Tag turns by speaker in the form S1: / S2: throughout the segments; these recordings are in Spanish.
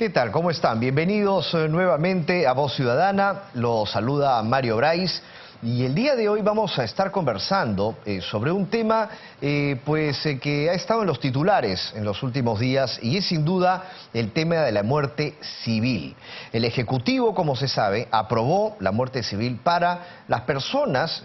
S1: ¿Qué tal? ¿Cómo están? Bienvenidos nuevamente a Voz Ciudadana. Los saluda Mario Brais. Y el día de hoy vamos a estar conversando sobre un tema que ha estado en los titulares en los últimos días, y es sin duda el tema de la muerte civil. El Ejecutivo, como se sabe, aprobó la muerte civil para las personas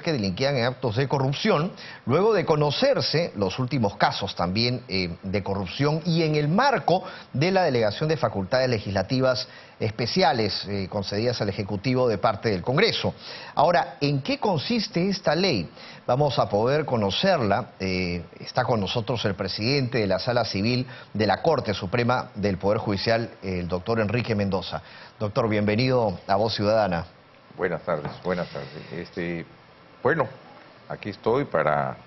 S1: que delinquían en actos de corrupción, luego de conocerse los últimos casos también de corrupción, y en el marco de la delegación de facultades legislativas especiales concedidas al Ejecutivo de parte del Congreso. Ahora, ¿en qué consiste esta ley? Vamos a poder conocerla. Está con nosotros el presidente de la Sala Civil de la Corte Suprema del Poder Judicial, el doctor Enrique Mendoza. Doctor, bienvenido a Voz Ciudadana.
S2: Buenas tardes, buenas tardes. Bueno, aquí estoy para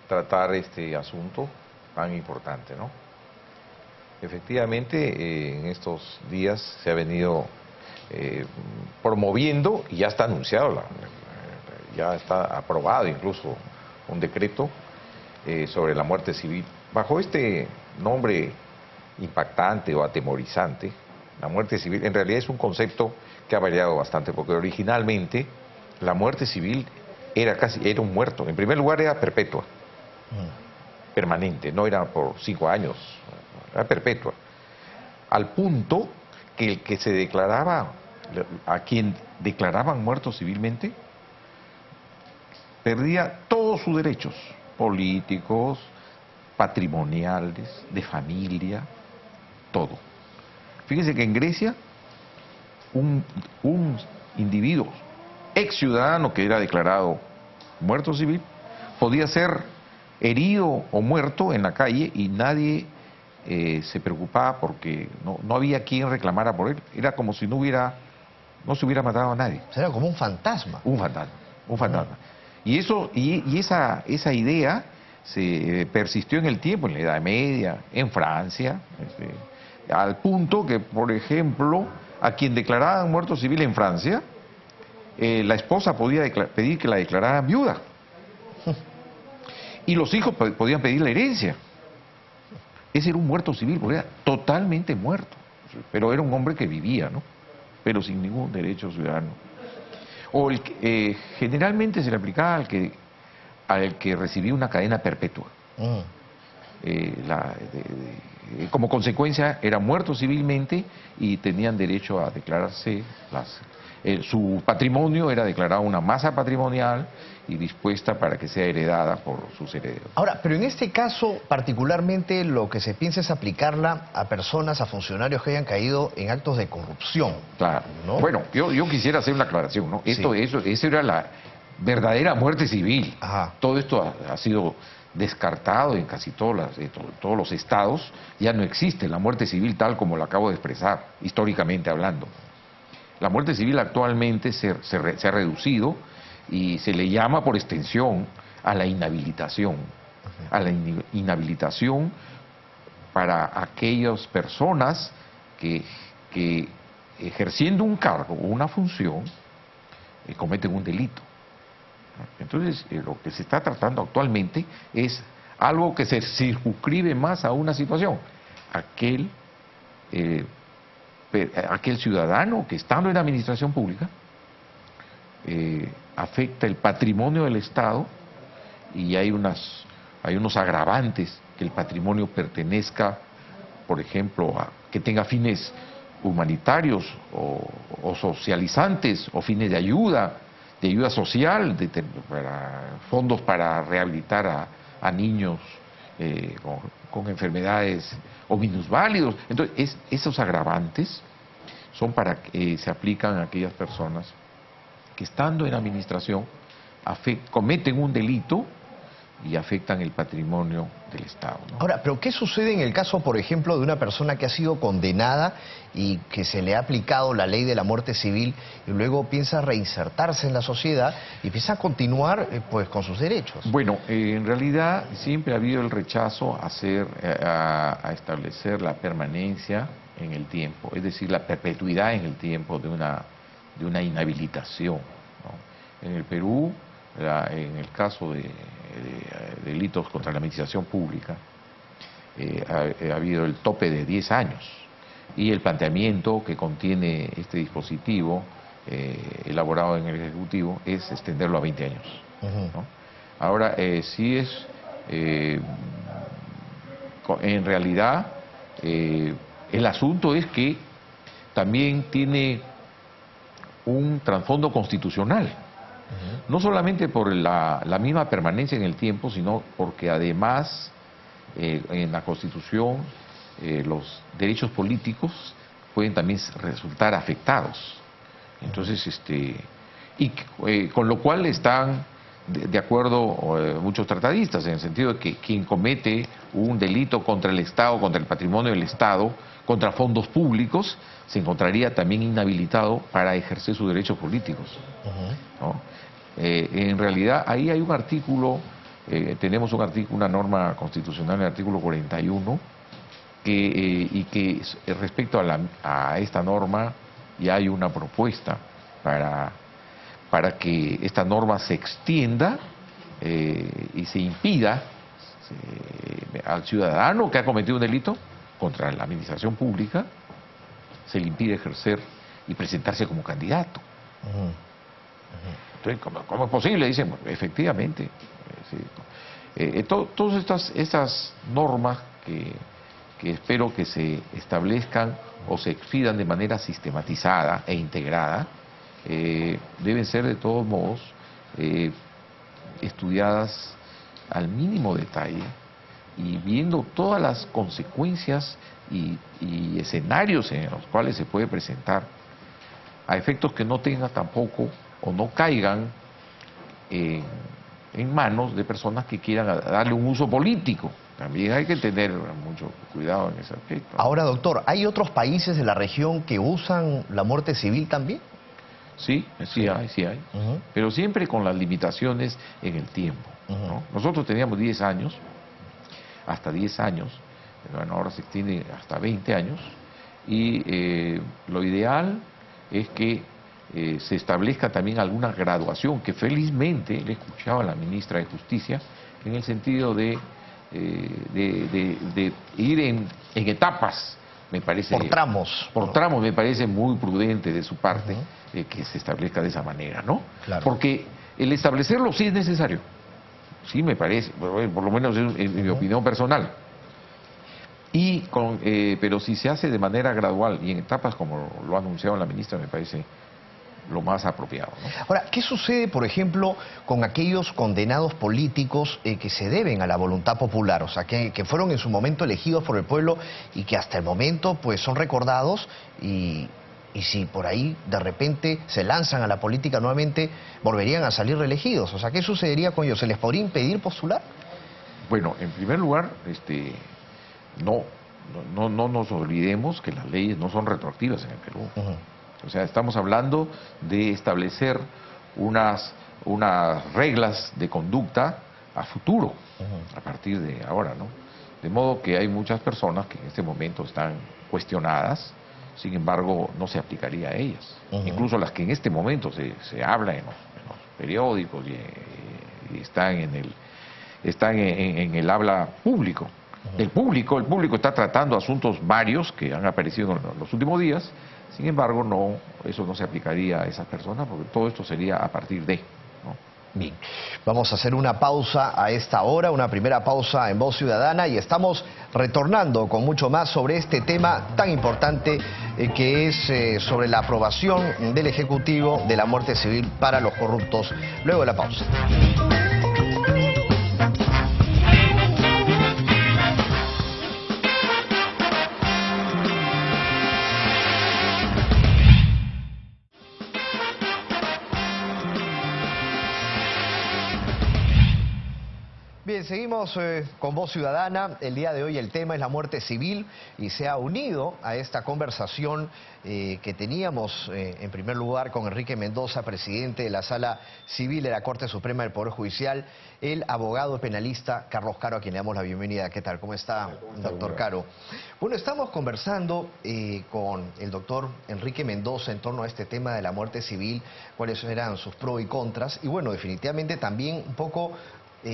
S2: tratar este asunto tan importante, ¿no? Efectivamente, en estos días se ha venido promoviendo, y ya está anunciado, ya está aprobado incluso un decreto sobre la muerte civil. Bajo este nombre impactante o atemorizante, la muerte civil en realidad es un concepto que ha variado bastante, porque originalmente la muerte civil era un muerto. En primer lugar, era perpetua, permanente, no era por 5 años, era perpetua, al punto que el que se declaraba, a quien declaraban muerto civilmente, perdía todos sus derechos políticos, patrimoniales, de familia, todo. Fíjense que en Grecia un individuo ex ciudadano que era declarado muerto civil podía ser herido o muerto en la calle y nadie se preocupaba, porque no había quien reclamara por él. Era como si no se hubiera matado a nadie.
S1: Era como un fantasma.
S2: Un fantasma. Y esa idea se persistió en el tiempo, en la Edad Media, en Francia, al punto que, por ejemplo, a quien declaraban muerto civil en Francia, la esposa podía pedir que la declararan viuda. Y los hijos podían pedir la herencia. Ese era un muerto civil, porque era totalmente muerto. Pero era un hombre que vivía, ¿no? Pero sin ningún derecho ciudadano. O generalmente se le aplicaba al que recibía una cadena perpetua. Como consecuencia, era muerto civilmente y tenían derecho a declararse su patrimonio era declarado una masa patrimonial y dispuesta para que sea heredada por sus herederos.
S1: Ahora, pero en este caso particularmente lo que se piensa es aplicarla a personas, a funcionarios que hayan caído en actos de corrupción.
S2: Claro,
S1: ¿no?
S2: Bueno, yo quisiera hacer una aclaración, ¿no?
S1: Sí.
S2: Eso era la verdadera muerte civil.
S1: Ajá.
S2: Todo esto ha sido descartado en casi todos los estados. Ya no existe la muerte civil tal como la acabo de expresar, históricamente hablando. La muerte civil actualmente se ha reducido y se le llama por extensión a la inhabilitación. A la inhabilitación para aquellas personas que ejerciendo un cargo o una función cometen un delito. Entonces, lo que se está tratando actualmente es algo que se circunscribe más a una situación. Aquel ciudadano que, estando en la administración pública, afecta el patrimonio del Estado, y hay unos agravantes: que el patrimonio pertenezca, por ejemplo, que tenga fines humanitarios o socializantes, o fines de ayuda social, fondos para rehabilitar a niños con enfermedades o minusválidos. Entonces, esos agravantes se aplican a aquellas personas que, estando en administración, cometen un delito y afectan el patrimonio del Estado, ¿no?
S1: Ahora, ¿pero qué sucede en el caso, por ejemplo, de una persona que ha sido condenada y que se le ha aplicado la ley de la muerte civil y luego piensa reinsertarse en la sociedad y piensa continuar con sus derechos?
S2: Bueno, en realidad siempre ha habido el rechazo a establecer la permanencia en el tiempo, es decir, la perpetuidad en el tiempo de una inhabilitación, ¿no? En el Perú, en el caso de delitos contra la administración pública, ha habido el tope de 10 años. y el planteamiento que contiene este dispositivo elaborado en el Ejecutivo es extenderlo a 20 años. ¿No? Ahora, sí es, en realidad, el asunto es que también tiene un trasfondo constitucional. No solamente por la misma permanencia en el tiempo, sino porque además en la Constitución los derechos políticos pueden también resultar afectados. Entonces, con lo cual están de acuerdo muchos tratadistas, en el sentido de que quien comete un delito contra el Estado, contra el patrimonio del Estado, contra fondos públicos, se encontraría también inhabilitado para ejercer sus derechos políticos. ¿No? En realidad, ahí hay un artículo, tenemos una norma constitucional, el artículo 41, y que respecto a esta norma ya hay una propuesta para que esta norma se extienda y se impida al ciudadano que ha cometido un delito contra la administración pública, se le impide ejercer y presentarse como candidato. Entonces, ¿cómo es posible? Dicen, bueno, efectivamente. Todas estas normas que espero que se establezcan o se expidan de manera sistematizada e integrada, deben ser de todos modos estudiadas al mínimo detalle y viendo todas las consecuencias y escenarios en los cuales se puede presentar, a efectos que no tenga tampoco o no caigan en manos de personas que quieran darle un uso político. También hay que tener mucho cuidado en ese aspecto.
S1: Ahora, doctor, ¿hay otros países de la región que usan la muerte civil también?
S2: Sí hay. Pero siempre con las limitaciones en el tiempo. ¿No? Nosotros teníamos 10 años, hasta 10 años, pero bueno, ahora se extiende hasta 20 años, y lo ideal es que se establezca también alguna graduación, que felizmente le escuchaba a la ministra de Justicia, en el sentido de ir en etapas, me parece.
S1: Por tramos.
S2: Por tramos, me parece muy prudente de su parte que se establezca de esa manera, ¿no?
S1: Claro.
S2: Porque el establecerlo sí es necesario, sí me parece, por lo menos en mi opinión personal. Pero si se hace de manera gradual y en etapas como lo ha anunciado la ministra, me parece lo más apropiado, ¿no?
S1: Ahora, ¿qué sucede, por ejemplo, con aquellos condenados políticos que se deben a la voluntad popular? O sea, que fueron en su momento elegidos por el pueblo y que hasta el momento pues son recordados y si por ahí de repente se lanzan a la política nuevamente, volverían a salir reelegidos. O sea, ¿qué sucedería con ellos? ¿Se les podría impedir postular?
S2: Bueno, en primer lugar, no nos olvidemos que las leyes no son retroactivas en el Perú. O sea, estamos hablando de establecer unas reglas de conducta a futuro, a partir de ahora, ¿no? De modo que hay muchas personas que en este momento están cuestionadas, sin embargo, no se aplicaría a ellas. Incluso las que en este momento se habla en los periódicos y están en el habla público. El público está tratando asuntos varios que han aparecido en los últimos días. Sin embargo, eso no se aplicaría a esas personas, porque todo esto sería a partir de, ¿no?
S1: Bien, vamos a hacer una pausa a esta hora, una primera pausa en Voz Ciudadana, y estamos retornando con mucho más sobre este tema tan importante que es sobre la aprobación del Ejecutivo de la muerte civil para los corruptos. Luego de la pausa. Bien, seguimos con Voz Ciudadana. El día de hoy el tema es la muerte civil y se ha unido a esta conversación que teníamos en primer lugar con Enrique Mendoza, presidente de la Sala Civil de la Corte Suprema del Poder Judicial, el abogado penalista Carlos Caro, a quien le damos la bienvenida. ¿Qué tal? ¿Cómo está, doctor Caro? Bueno, estamos conversando con el doctor Enrique Mendoza en torno a este tema de la muerte civil, cuáles eran sus pros y contras, y bueno, definitivamente también un poco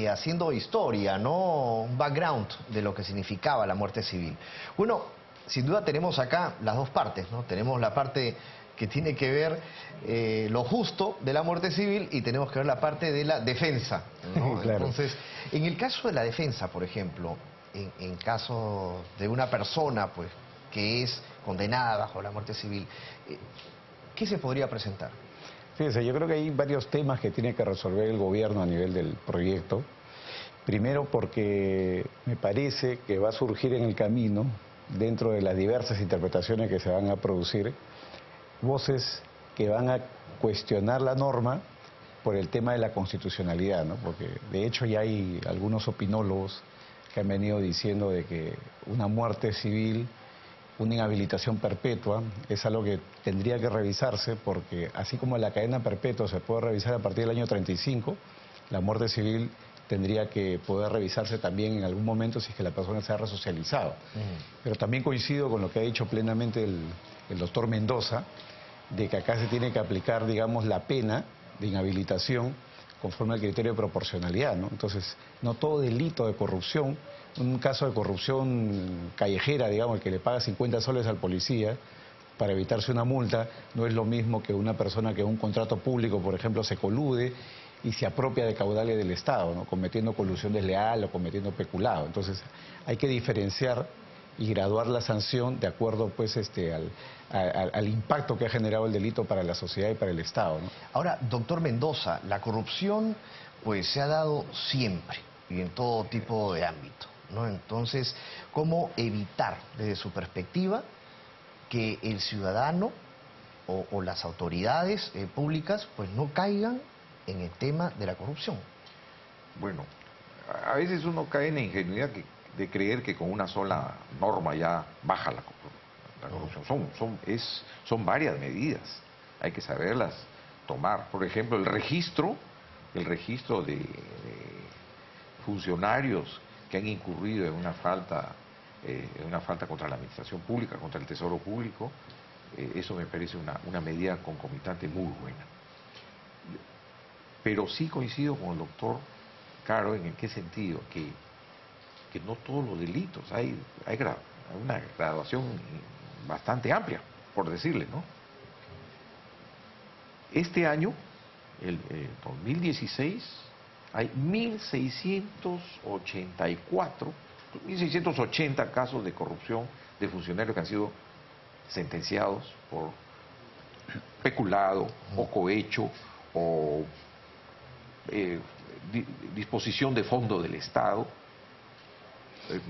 S1: haciendo historia, ¿no? Un background de lo que significaba la muerte civil. Bueno, sin duda tenemos acá las dos partes, ¿no? Tenemos la parte que tiene que ver lo justo de la muerte civil y tenemos que ver la parte de la defensa, ¿no?
S3: Claro.
S1: Entonces, en el caso de la defensa, por ejemplo, en caso de una persona pues que es condenada bajo la muerte civil, ¿qué se podría presentar?
S3: Fíjense, yo creo que hay varios temas que tiene que resolver el gobierno a nivel del proyecto. Primero porque me parece que va a surgir en el camino, dentro de las diversas interpretaciones que se van a producir, voces que van a cuestionar la norma por el tema de la constitucionalidad, ¿no? Porque de hecho ya hay algunos opinólogos que han venido diciendo de que una muerte civil, una inhabilitación perpetua, es algo que tendría que revisarse, porque así como la cadena perpetua se puede revisar a partir del año 35, la muerte civil tendría que poder revisarse también en algún momento si es que la persona se ha resocializado. Pero también coincido con lo que ha dicho plenamente el doctor Mendoza, de que acá se tiene que aplicar, digamos, la pena de inhabilitación conforme al criterio de proporcionalidad, ¿no? Entonces, no todo delito de corrupción, un caso de corrupción callejera, digamos, el que le paga 50 soles al policía para evitarse una multa, no es lo mismo que una persona que en un contrato público, por ejemplo, se colude y se apropia de caudales del Estado, ¿no? Cometiendo colusión desleal o cometiendo peculado. Entonces, hay que diferenciar y graduar la sanción de acuerdo pues al impacto que ha generado el delito para la sociedad y para el Estado, ¿no?
S1: Ahora, doctor Mendoza, la corrupción pues se ha dado siempre y en todo tipo de ámbito, ¿no? Entonces, ¿cómo evitar desde su perspectiva que el ciudadano o las autoridades públicas pues no caigan en el tema de la corrupción?
S2: Bueno, a veces uno cae en la ingenuidad de creer que con una sola norma ya baja la corrupción. Son varias medidas, hay que saberlas tomar. Por ejemplo, el registro de funcionarios que han incurrido en una falta contra la administración pública, contra el tesoro público, eso me parece una medida concomitante muy buena. Pero sí coincido con el doctor Caro en qué sentido, que no todos los delitos, hay una graduación bastante amplia, por decirle, ¿no? Este año, el 2016, hay 1.680 casos de corrupción de funcionarios que han sido sentenciados por peculado o cohecho o disposición de fondo del Estado,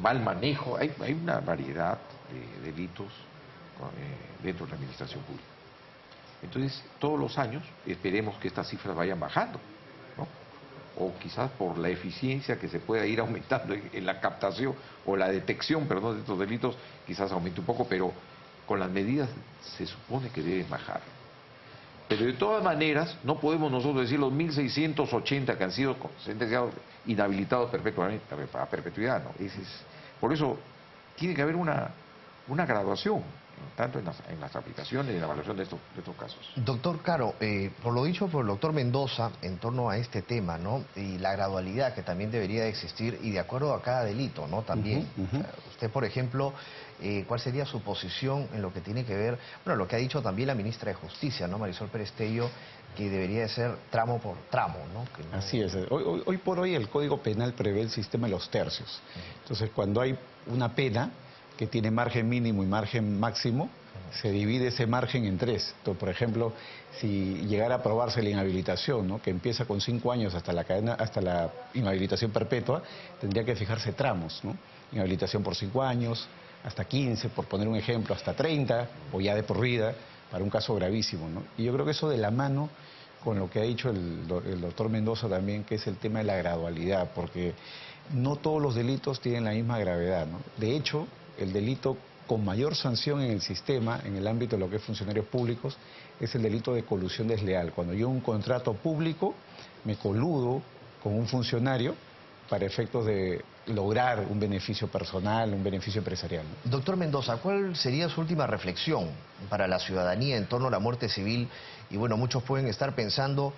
S2: mal manejo. Hay una variedad de delitos dentro de la administración pública. Entonces, todos los años esperemos que estas cifras vayan bajando, ¿no? O quizás por la eficiencia que se pueda ir aumentando en la captación o la detección, perdón, de estos delitos, quizás aumente un poco, pero con las medidas se supone que deben bajar. Pero de todas maneras, no podemos nosotros decir los 1.680 que han sido sentenciados inhabilitados perpetuamente, a perpetuidad, ¿no? Por eso tiene que haber una graduación, tanto en las aplicaciones y en la evaluación de estos casos.
S1: Doctor Caro, por lo dicho por el doctor Mendoza en torno a este tema, ¿no? Y la gradualidad que también debería de existir y de acuerdo a cada delito, ¿no? También. O sea, usted, por ejemplo, ¿cuál sería su posición en lo que tiene que ver, bueno, lo que ha dicho también la ministra de Justicia, ¿no? Marisol Pérez Tello, que debería de ser tramo por tramo, ¿no?
S3: Así es. Hoy por hoy el Código Penal prevé el sistema de los tercios. Entonces, cuando hay una pena que tiene margen mínimo y margen máximo, se divide ese margen en tres. Entonces, por ejemplo, si llegara a aprobarse la inhabilitación, ¿no? Que empieza con 5 años hasta la inhabilitación perpetua, tendría que fijarse tramos, ¿no? Inhabilitación por 5 años, hasta 15, por poner un ejemplo, hasta 30, o ya de por vida, para un caso gravísimo, ¿no? Y yo creo que eso de la mano con lo que ha dicho el doctor Mendoza también, que es el tema de la gradualidad, porque no todos los delitos tienen la misma gravedad, ¿no? De hecho, el delito con mayor sanción en el sistema, en el ámbito de lo que es funcionarios públicos, es el delito de colusión desleal. Cuando yo en un contrato público me coludo con un funcionario para efectos de lograr un beneficio personal, un beneficio empresarial, ¿no?
S1: Doctor Mendoza, ¿cuál sería su última reflexión para la ciudadanía en torno a la muerte civil? Y bueno, muchos pueden estar pensando,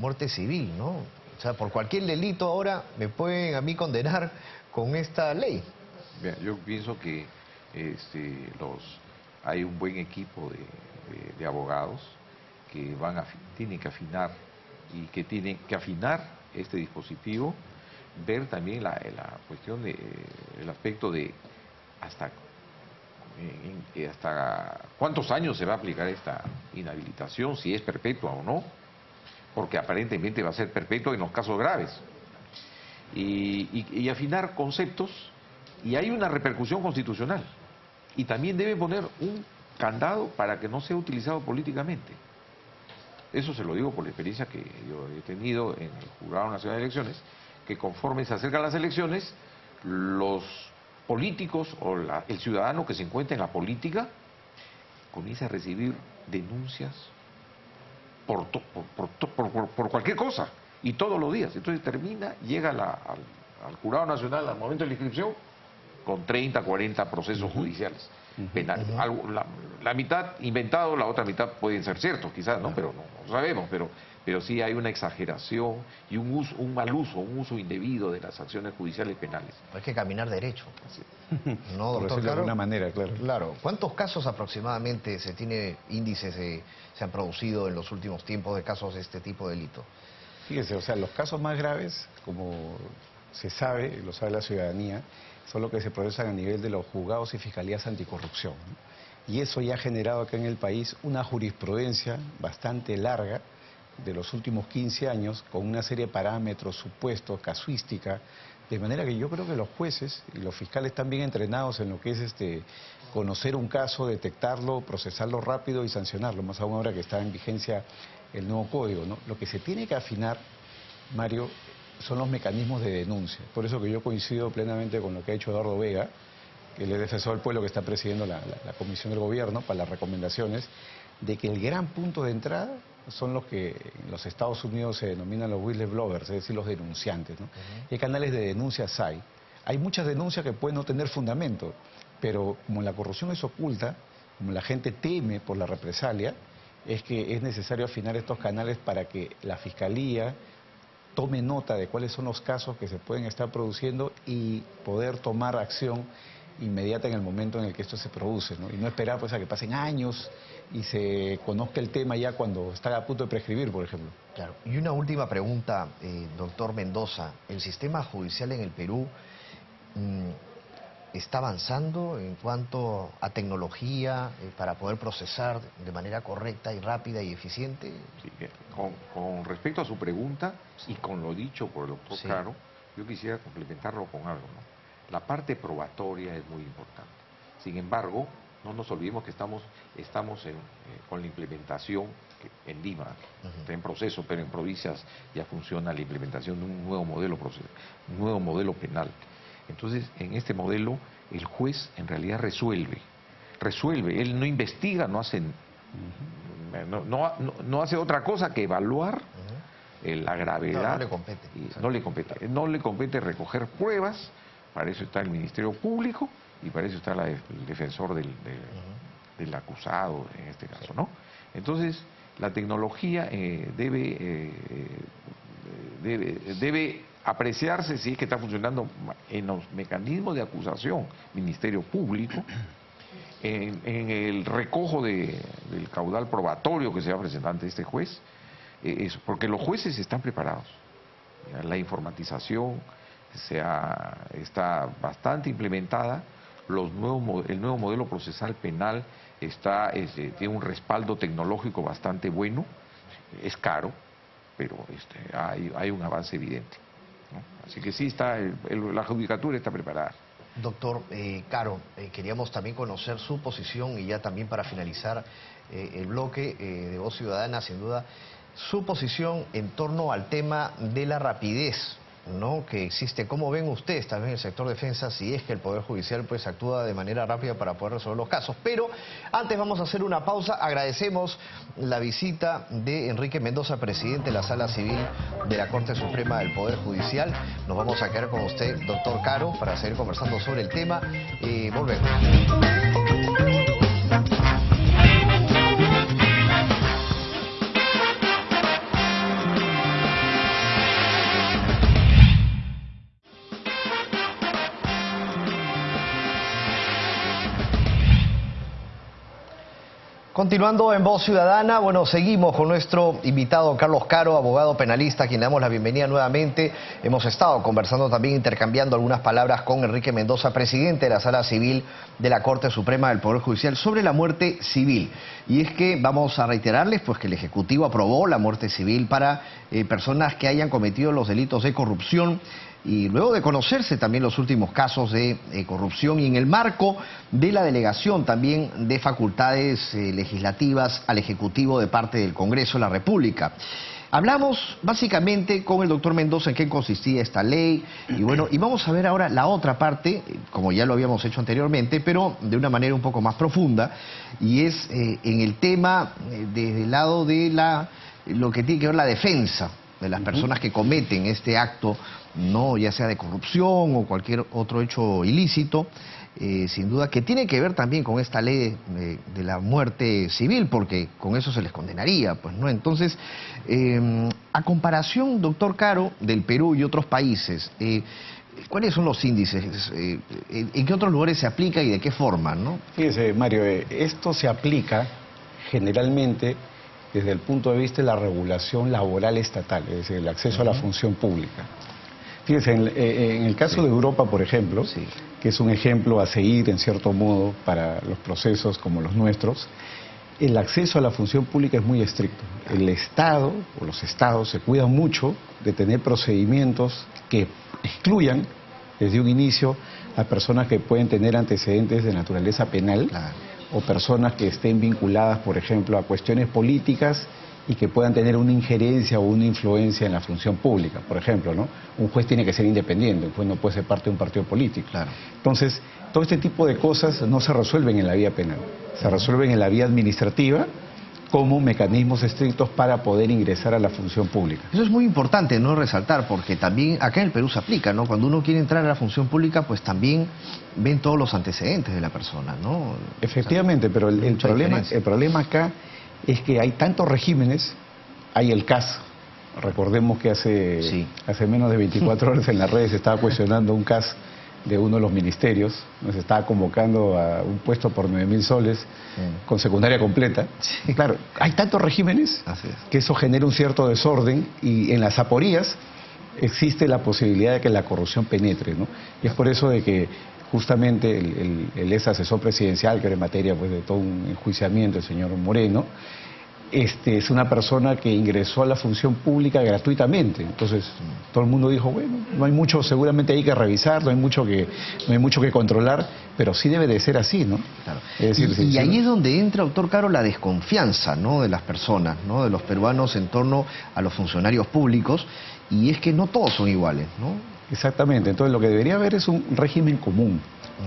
S1: muerte civil, ¿no? O sea, por cualquier delito ahora me pueden a mí condenar con esta ley.
S2: Yo pienso que Hay un buen equipo de abogados que tienen que afinar y que tienen que afinar este dispositivo, ver también la cuestión el aspecto de hasta cuántos años se va a aplicar esta inhabilitación, si es perpetua o no, porque aparentemente va a ser perpetua en los casos graves. Y afinar conceptos, y hay una repercusión constitucional. Y también debe poner un candado para que no sea utilizado políticamente. Eso se lo digo por la experiencia que yo he tenido en el Jurado Nacional de Elecciones, que conforme se acercan las elecciones, los políticos o el ciudadano que se encuentra en la política comienza a recibir denuncias por cualquier cosa, y todos los días. Entonces llega al Jurado Nacional al momento de la inscripción con 30, 40 procesos judiciales penales. La mitad inventado, la otra mitad pueden ser ciertos, quizás, ¿no? Pero no sabemos, pero sí hay una exageración y un mal uso, un uso indebido de las acciones judiciales penales.
S1: Hay que caminar derecho. ¿No,
S3: por
S1: doctor
S3: de
S1: Caro?
S3: alguna manera, claro.
S1: Claro. ¿Cuántos casos aproximadamente índices se han producido en los últimos tiempos de casos de este tipo de delito?
S3: Fíjese, o sea, los casos más graves, como se sabe, lo sabe la ciudadanía, son los que se procesan a nivel de los juzgados y fiscalías anticorrupción, ¿no? Y eso ya ha generado acá en el país una jurisprudencia bastante larga de los últimos 15 años, con una serie de parámetros, supuestos, casuística, de manera que yo creo que los jueces y los fiscales están bien entrenados en lo que es conocer un caso, detectarlo, procesarlo rápido y sancionarlo, más aún ahora que está en vigencia el nuevo código, ¿no? Lo que se tiene que afinar, Mario, son los mecanismos de denuncia. Por eso que yo coincido plenamente con lo que ha hecho Eduardo Vega, que es el defensor del pueblo que está presidiendo la Comisión del Gobierno para las recomendaciones, de que el gran punto de entrada son los que en los Estados Unidos se denominan los whistleblowers, es decir, los denunciantes, ¿no? ¿Qué canales de denuncias hay? Hay muchas denuncias que pueden no tener fundamento, pero como la corrupción es oculta, como la gente teme por la represalia, es que es necesario afinar estos canales para que la Fiscalía tome nota de cuáles son los casos que se pueden estar produciendo y poder tomar acción inmediata en el momento en el que esto se produce, ¿no? Y no esperar pues a que pasen años y se conozca el tema ya cuando está a punto de prescribir, por ejemplo.
S1: Claro. Y una última pregunta, doctor Mendoza. ¿El sistema judicial en el Perú está avanzando en cuanto a tecnología para poder procesar de manera correcta y rápida y eficiente?
S2: Sí, con respecto a su pregunta y con lo dicho por el doctor Caro, yo quisiera complementarlo con algo, ¿no? La parte probatoria es muy importante. Sin embargo, no nos olvidemos que estamos con la implementación en Lima, está en proceso, pero en provincias ya funciona la implementación de un nuevo modelo penal. Entonces, en este modelo, el juez en realidad resuelve, él no investiga, no hace otra cosa que evaluar la gravedad. No le compete recoger pruebas. Para eso está el Ministerio Público y para eso está el defensor del acusado, en este caso, ¿no? Entonces, la tecnología debe apreciarse si es que está funcionando en los mecanismos de acusación, Ministerio Público, en el recojo del caudal probatorio que se va a presentar ante este juez, porque los jueces están preparados. La informatización está bastante implementada, el nuevo modelo procesal penal tiene un respaldo tecnológico bastante bueno, es caro, pero hay un avance evidente, ¿no? Así que sí, la judicatura está preparada.
S1: Doctor Caro, queríamos también conocer su posición y ya también para finalizar el bloque de Voz Ciudadana, sin duda, su posición en torno al tema de la rapidez, ¿no?, que existe. ¿Cómo ven ustedes también el sector defensa si es que el Poder Judicial pues actúa de manera rápida para poder resolver los casos? Pero antes vamos a hacer una pausa. Agradecemos la visita de Enrique Mendoza, presidente de la Sala Civil de la Corte Suprema del Poder Judicial. Nos vamos a quedar con usted, doctor Caro, para seguir conversando sobre el tema. Volvemos. Continuando en Voz Ciudadana, bueno, seguimos con nuestro invitado Carlos Caro, abogado penalista, a quien le damos la bienvenida nuevamente. Hemos estado conversando también, intercambiando algunas palabras con Enrique Mendoza, presidente de la Sala Civil de la Corte Suprema del Poder Judicial, sobre la muerte civil. Y es que vamos a reiterarles pues que el Ejecutivo aprobó la muerte civil para personas que hayan cometido los delitos de corrupción, y luego de conocerse también los últimos casos de corrupción y en el marco de la delegación también de facultades legislativas al Ejecutivo de parte del Congreso de la República. Hablamos básicamente con el doctor Mendoza en qué consistía esta ley y bueno, y vamos a ver ahora la otra parte, como ya lo habíamos hecho anteriormente, pero de una manera un poco más profunda, y es en el tema desde el lado de lo que tiene que ver la defensa de las personas que cometen este acto, no ya sea de corrupción o cualquier otro hecho ilícito, sin duda que tiene que ver también con esta ley de la muerte civil, porque con eso se les condenaría, pues, ¿no? Entonces, a comparación, doctor Caro, del Perú y otros países, ¿cuáles son los índices? ¿En qué otros lugares se aplica y de qué forma, no?
S3: Fíjese, Mario, esto se aplica generalmente desde el punto de vista de la regulación laboral estatal, es decir, el acceso a la función pública. Fíjense, en el caso de Europa, por ejemplo, que es un ejemplo a seguir en cierto modo para los procesos como los nuestros, el acceso a la función pública es muy estricto. El Estado o los Estados se cuidan mucho de tener procedimientos que excluyan desde un inicio a personas que pueden tener antecedentes de naturaleza penal, o personas que estén vinculadas, por ejemplo, a cuestiones políticas y que puedan tener una injerencia o una influencia en la función pública. Por ejemplo, ¿no? Un juez tiene que ser independiente, un juez no puede ser parte de un partido político. Entonces, todo este tipo de cosas no se resuelven en la vía penal, se resuelven en la vía administrativa como mecanismos estrictos para poder ingresar a la función pública.
S1: Eso es muy importante, ¿no?, resaltar, porque también acá en el Perú se aplica, ¿no? Cuando uno quiere entrar a la función pública, pues también ven todos los antecedentes de la persona, ¿no?
S3: Efectivamente, pero el problema acá es que hay tantos regímenes, hay el CAS. Recordemos que hace menos de 24 horas en las redes se estaba cuestionando un CAS de uno de los ministerios, nos estaba convocando a un puesto por 9.000 soles con secundaria completa. Claro, hay tantos regímenes que eso genera un cierto desorden, y en las aporías existe la posibilidad de que la corrupción penetre, ¿no? Y es por eso de que justamente el ex asesor presidencial, que era en materia pues, de todo un enjuiciamiento, el señor Moreno, es una persona que ingresó a la función pública gratuitamente. Entonces, todo el mundo dijo, bueno, no hay mucho, seguramente hay que revisar, no hay mucho que controlar, pero sí debe de ser así, ¿no?
S1: Claro.
S3: Es decir,
S1: y ahí es donde entra, doctor Caro, la desconfianza, ¿no?, de las personas, ¿no?, de los peruanos en torno a los funcionarios públicos, y es que no todos son iguales, ¿no?
S3: Exactamente. Entonces, lo que debería haber es un régimen común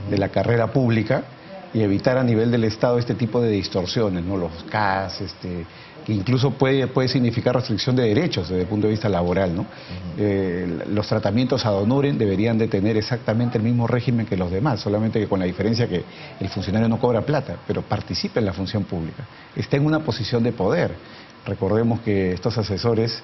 S3: de la carrera pública, y evitar a nivel del Estado este tipo de distorsiones, ¿no? Los CAS, que incluso puede significar restricción de derechos desde el punto de vista laboral, ¿no? Los tratamientos ad honorem deberían de tener exactamente el mismo régimen que los demás, solamente que con la diferencia que el funcionario no cobra plata, pero participa en la función pública, está en una posición de poder. Recordemos que estos asesores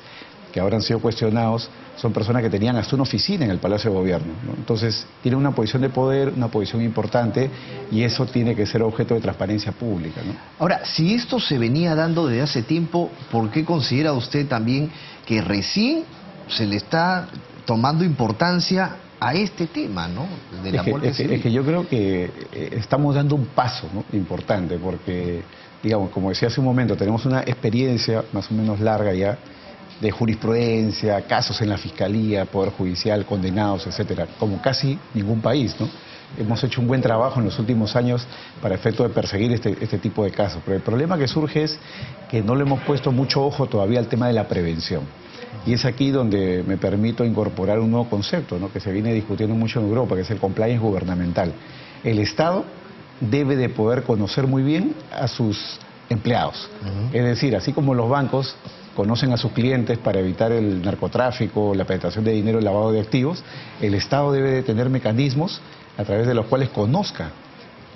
S3: que ahora han sido cuestionados, son personas que tenían hasta una oficina en el Palacio de Gobierno, ¿no? Entonces, tienen una posición de poder, una posición importante, y eso tiene que ser objeto de transparencia pública, ¿no?
S1: Ahora, si esto se venía dando desde hace tiempo, ¿por qué considera usted también que recién se le está tomando importancia a este tema, ¿no?, de la muerte civil?
S3: Es que yo creo que estamos dando un paso, ¿no?, importante, porque, digamos, como decía hace un momento, tenemos una experiencia más o menos larga ya de jurisprudencia, casos en la Fiscalía, Poder Judicial, condenados, etcétera, como casi ningún país, ¿no? Hemos hecho un buen trabajo en los últimos años para efecto de perseguir este tipo de casos, pero el problema que surge es que no le hemos puesto mucho ojo todavía al tema de la prevención. Y es aquí donde me permito incorporar un nuevo concepto, ¿no?, que se viene discutiendo mucho en Europa, que es el compliance gubernamental. El Estado debe de poder conocer muy bien a sus empleados. Es decir, así como los bancos conocen a sus clientes para evitar el narcotráfico, la penetración de dinero, el lavado de activos, el Estado debe de tener mecanismos a través de los cuales conozca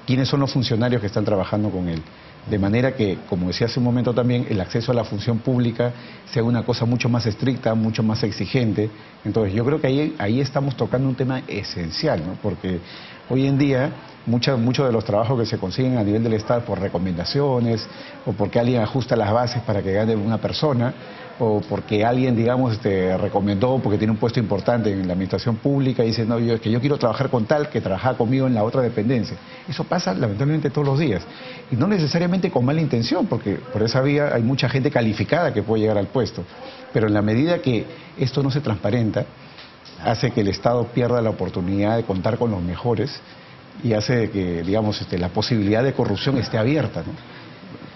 S3: quiénes son los funcionarios que están trabajando con él. De manera que, como decía hace un momento también, el acceso a la función pública sea una cosa mucho más estricta, mucho más exigente. Entonces, yo creo que ahí estamos tocando un tema esencial, ¿no? Porque Hoy en día, muchos de los trabajos que se consiguen a nivel del Estado por recomendaciones, o porque alguien ajusta las bases para que gane una persona, o porque alguien, digamos, recomendó porque tiene un puesto importante en la administración pública y dice, no, es que yo quiero trabajar con tal que trabajaba conmigo en la otra dependencia. Eso pasa lamentablemente todos los días. Y no necesariamente con mala intención, porque por esa vía hay mucha gente calificada que puede llegar al puesto. Pero en la medida que esto no se transparenta, hace que el Estado pierda la oportunidad de contar con los mejores y hace que, digamos, la posibilidad de corrupción esté abierta, ¿no?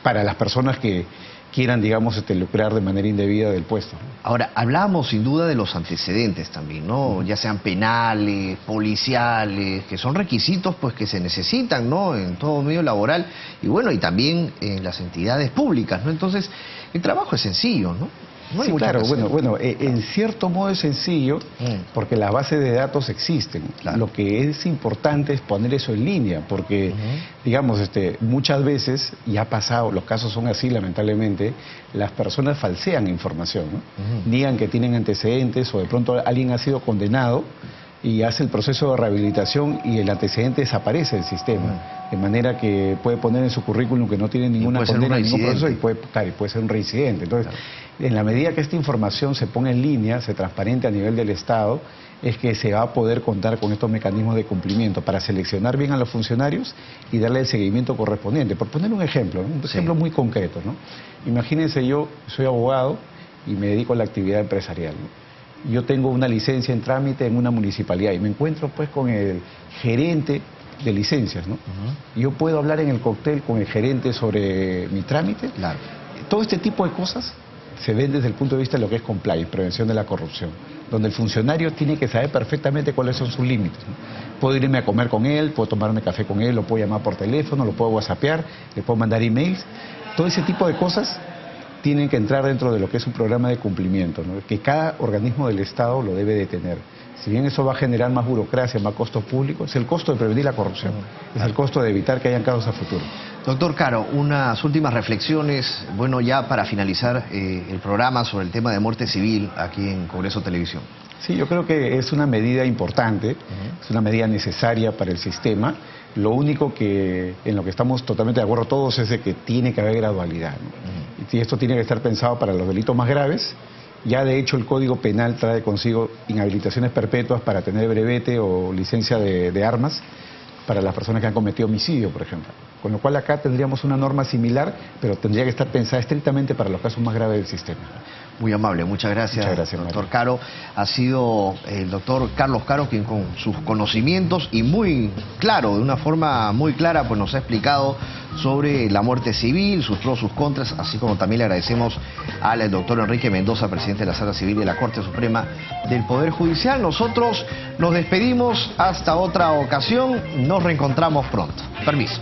S3: Para las personas que quieran, digamos, lucrar de manera indebida del puesto.
S1: Ahora, hablábamos sin duda de los antecedentes también, ¿no? Ya sean penales, policiales, que son requisitos pues que se necesitan, ¿no? En todo medio laboral y bueno, y también en las entidades públicas, ¿no? Entonces, el trabajo es sencillo, ¿no? No hay
S3: Sí,
S1: mucho
S3: claro,
S1: que hacer.
S3: bueno, en cierto modo es sencillo porque las bases de datos existen.
S1: Claro.
S3: Lo que es importante es poner eso en línea, porque, digamos, muchas veces, y ha pasado, los casos son así lamentablemente, las personas falsean información, ¿no? Niegan que tienen antecedentes o de pronto alguien ha sido condenado y hace el proceso de rehabilitación y el antecedente desaparece del sistema. De manera que puede poner en su currículum que no tiene ninguna condena, ningún proceso y puede ser un reincidente. Entonces, en la medida que esta información se ponga en línea, se transparente a nivel del Estado, es que se va a poder contar con estos mecanismos de cumplimiento para seleccionar bien a los funcionarios y darle el seguimiento correspondiente. Por poner un ejemplo, ¿no? Un ejemplo muy concreto, ¿no? Imagínense, yo soy abogado y me dedico a la actividad empresarial, ¿no? Yo tengo una licencia en trámite en una municipalidad y me encuentro pues con el gerente de licencias, ¿no? Yo puedo hablar en el cóctel con el gerente sobre mi trámite.
S1: Claro.
S3: Todo este tipo de cosas se ven desde el punto de vista de lo que es compliance, prevención de la corrupción, donde el funcionario tiene que saber perfectamente cuáles son sus límites, ¿no? Puedo irme a comer con él, puedo tomarme café con él, lo puedo llamar por teléfono, lo puedo whatsappear, le puedo mandar emails. Todo ese tipo de cosas tienen que entrar dentro de lo que es un programa de cumplimiento, ¿no? Que cada organismo del Estado lo debe de tener. Si bien eso va a generar más burocracia, más costos públicos, es el costo de prevenir la corrupción, es el costo de evitar que hayan casos a futuro.
S1: Doctor Caro, unas últimas reflexiones, bueno, ya para finalizar el programa sobre el tema de muerte civil aquí en Congreso Televisión.
S3: Sí, yo creo que es una medida importante, es una medida necesaria para el sistema. Lo único que en lo que estamos totalmente de acuerdo todos es de que tiene que haber gradualidad, ¿no? Y esto tiene que estar pensado para los delitos más graves. Ya de hecho el Código Penal trae consigo inhabilitaciones perpetuas para tener brevete o licencia de armas para las personas que han cometido homicidio, por ejemplo. Con lo cual acá tendríamos una norma similar, pero tendría que estar pensada estrictamente para los casos más graves del sistema.
S1: Muy amable, muchas gracias, doctor
S3: Mario.
S1: Caro. Ha sido el doctor Carlos Caro quien con sus conocimientos y muy claro, de una forma muy clara, pues nos ha explicado sobre la muerte civil, sus pros, sus contras, así como también le agradecemos al doctor Enrique Mendoza, presidente de la Sala Civil de la Corte Suprema del Poder Judicial. Nosotros nos despedimos hasta otra ocasión, nos reencontramos pronto. Permiso.